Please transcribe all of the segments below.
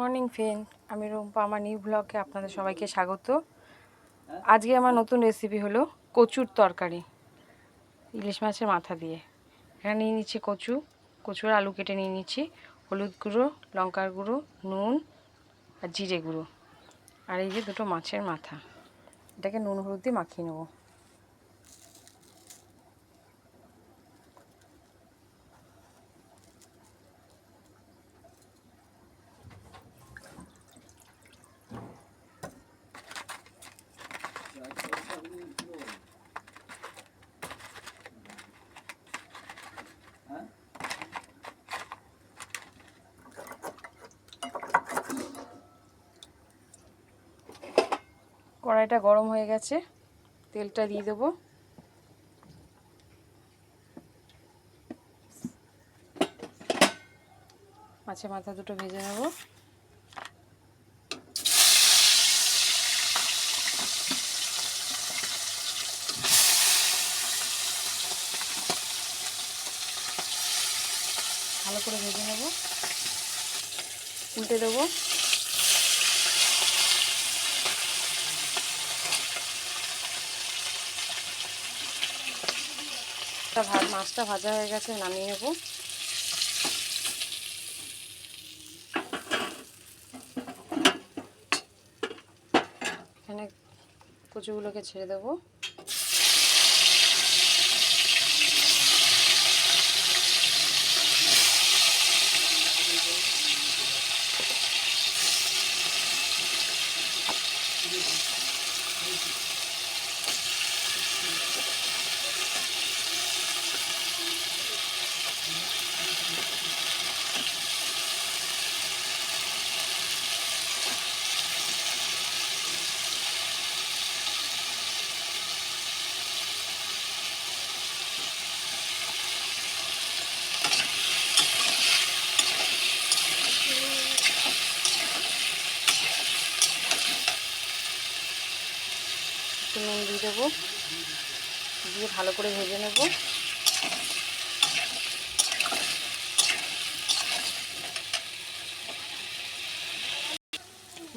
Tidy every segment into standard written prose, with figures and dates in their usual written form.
Morning friend, আমি রুম্পা। আমার new ব্লগে আপনাদের সবাইকে স্বাগত। আজকে আমার নতুন রেসিপি হলো কচুর তরকারি, ইলিশ মাছের মাথা দিয়ে। এখানে নিয়ে নিচ্ছি কচুর আলু কেটে নিয়ে নিচ্ছি, হলুদ গুঁড়ো, লঙ্কার গুঁড়ো, নুন আর জিরে গুঁড়ো, আর এই যে দুটো মাছের মাথা। এটাকে নুন হলুদ দিয়ে মাখিয়ে নেবো। কড়াইটা গরম হয়ে গেছে, তেলটা দিয়ে দেবো। মাছের মাথা দুটো ভেজে নেব। ভালো করে ভেজে নেব, উল্টে দেবো। মাছটা ভাজা হয়ে গেছে, নামিয়ে নেব। এখানে কচুগুলোকে ছেড়ে দেবো। নুন দিয়ে দেবো, দিয়ে ভালো করে ভেজে নেব।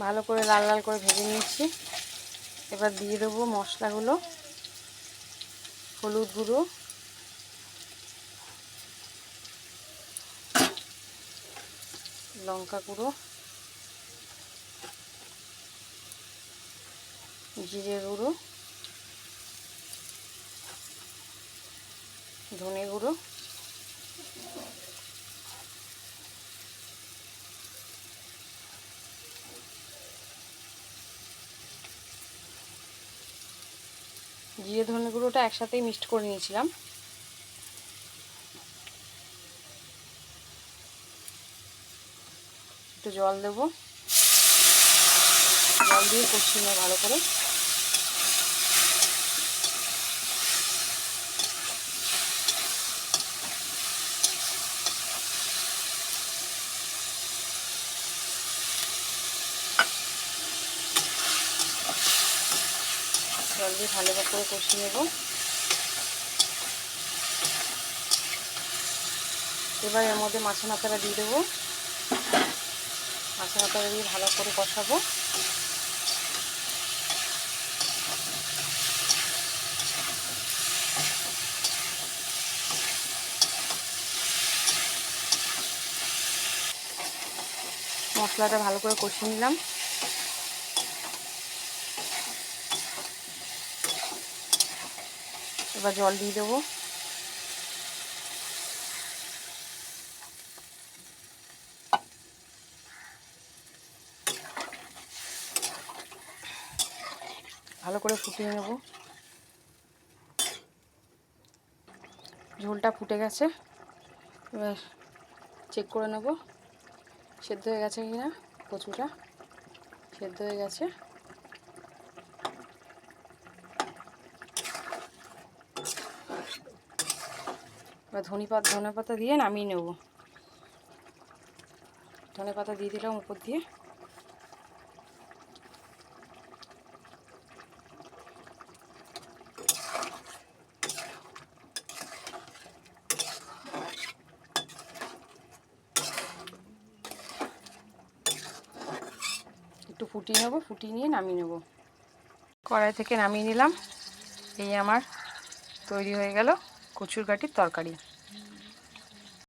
ভালো করে লাল লাল করে ভেজে নিয়েছি। এবার দিয়ে দেবো মশলাগুলো। হলুদ গুঁড়ো, লঙ্কা গুঁড়ো, জিরে গুঁড়ো, ধনে গুঁড়ো, জিরে ধনে গুঁড়োটা একসাথেই মিক্সড করে নিয়েছিলাম। একটু জল দেবো, জল দিয়ে কষিয়ে নেব ভালো করে। জল দিয়ে ভালো করে কষিয়ে নেব। এবার এর মধ্যে মাছের মাথাটা দিয়ে দেবো। মাছের মাথাটা দিয়ে ভালো করে কষাবো। মশলাটা ভালো করে কষিয়ে নিলাম। এবার জল দিয়ে দেবো। ভালো করে ফুটিয়ে নেব। ঝোলটা ফুটে গেছে, এবার চেক করে নেব সেদ্ধ হয়ে গেছে কিনা। কচুটা সেদ্ধ হয়ে গেছে। এবার ধনে পাতা দিয়ে নামিয়ে নেব। ধনে পাতা দিয়ে দিলাম উপর দিয়ে। একটু ফুটিয়ে নেবো, ফুটিয়ে নিয়ে নামিয়ে নেব। কড়াই থেকে নামিয়ে নিলাম। এই আমার তৈরি হয়ে গেল কচুর গাঁটির তরকারি।